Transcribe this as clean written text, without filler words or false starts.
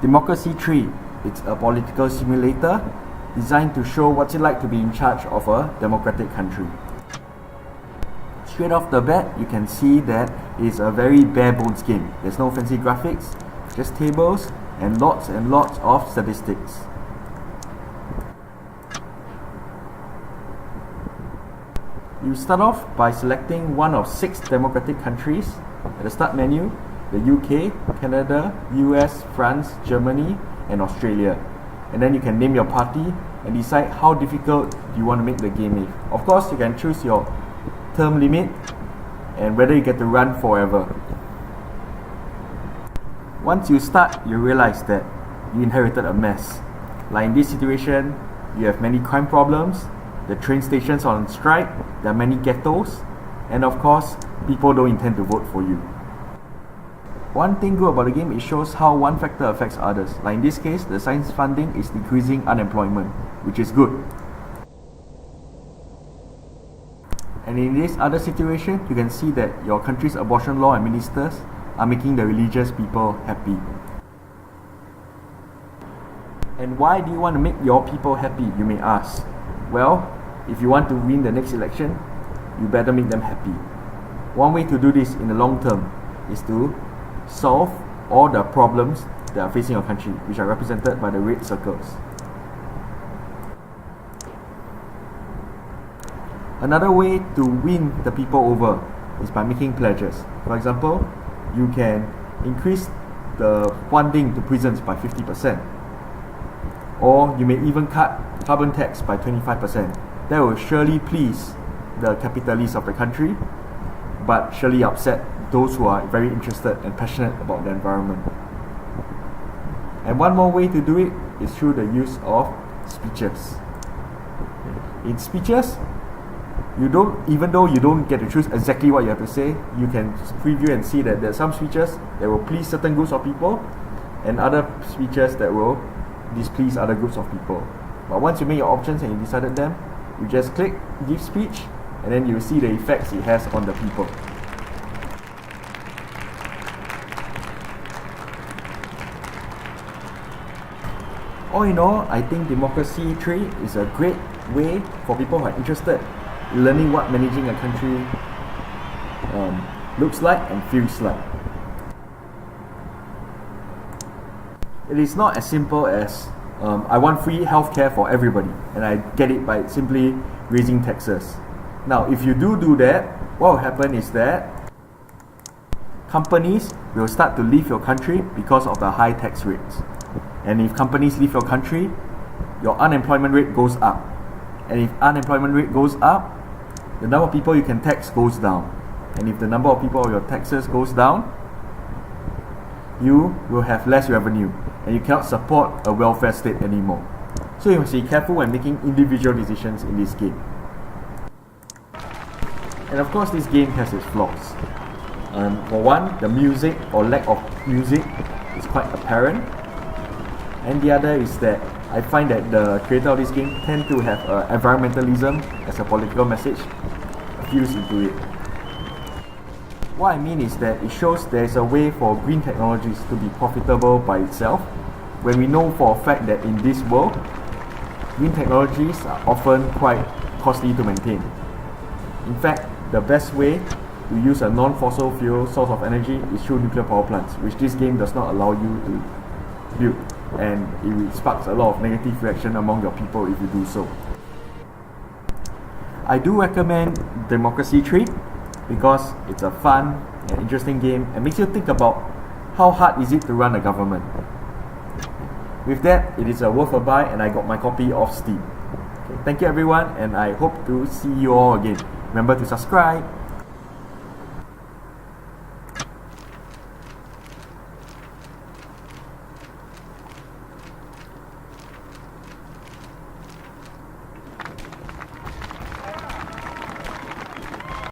Democracy 3, it's a political simulator designed to show what's it like to be in charge of a democratic country. Straight off the bat, you can see that it's a very bare bones game. There's no fancy graphics, just tables and lots of statistics. You start off by selecting one of 6 democratic countries. At the start menu, the UK, Canada, US, France, Germany, and Australia. And then you can name your party and decide how difficult you want to make the game with. Of course, you can choose your term limit and whether you get to run forever. Once you start, you realize that you inherited a mess. Like in this situation, you have many crime problems, the train stations are on strike, there are many ghettos, and of course, people don't intend to vote for you. One thing good about the game, it shows how one factor affects others. Like in this case, the science funding is decreasing unemployment, which is good. And in this other situation, you can see that your country's abortion law and ministers are making the religious people happy. And why do you want to make your people happy, you may ask? Well, if you want to win the next election, you better make them happy. One way to do this in the long term is to solve all the problems that are facing your country, which are represented by the red circles. Another way to win the people over is by making pledges. For example, you can increase the funding to prisons by 50%. Or you may even cut carbon tax by 25%. That will surely please the capitalists of the country, but surely upset those who are very interested and passionate about the environment. And one more way to do it is through the use of speeches. In speeches, even though you don't get to choose exactly what you have to say, you can preview and see that there are some speeches that will please certain groups of people and other speeches that will displease other groups of people. But once you make your options and you decided them, you just click give speech and then you will see the effects it has on the people. All in all, I think Democracy 3 is a great way for people who are interested in learning what managing a country looks like and feels like. It is not as simple as I want free healthcare for everybody and I get it by simply raising taxes. Now, if you do that, what will happen is that companies will start to leave your country because of the high tax rates. And if companies leave your country, your unemployment rate goes up. And if unemployment rate goes up, the number of people you can tax goes down. And if the number of people of your taxes goes down, you will have less revenue and you cannot support a welfare state anymore. So you must be careful when making individual decisions in this game. And of course, this game has its flaws. For one, the music or lack of music is quite apparent. And the other is that I find that the creator of this game tend to have environmentalism as a political message fused into it. What I mean is that it shows there is a way for green technologies to be profitable by itself, when we know for a fact that in this world, green technologies are often quite costly to maintain. In fact, the best way to use a non-fossil fuel source of energy is through nuclear power plants, which this game does not allow you to build, and it sparks a lot of negative reaction among your people if you do so. I do recommend Democracy 3 because it's a fun and interesting game and makes you think about how hard is it to run a government. With that, it is worth a buy and I got my copy off Steam. Okay, thank you everyone and I hope to see you all again. Remember to subscribe.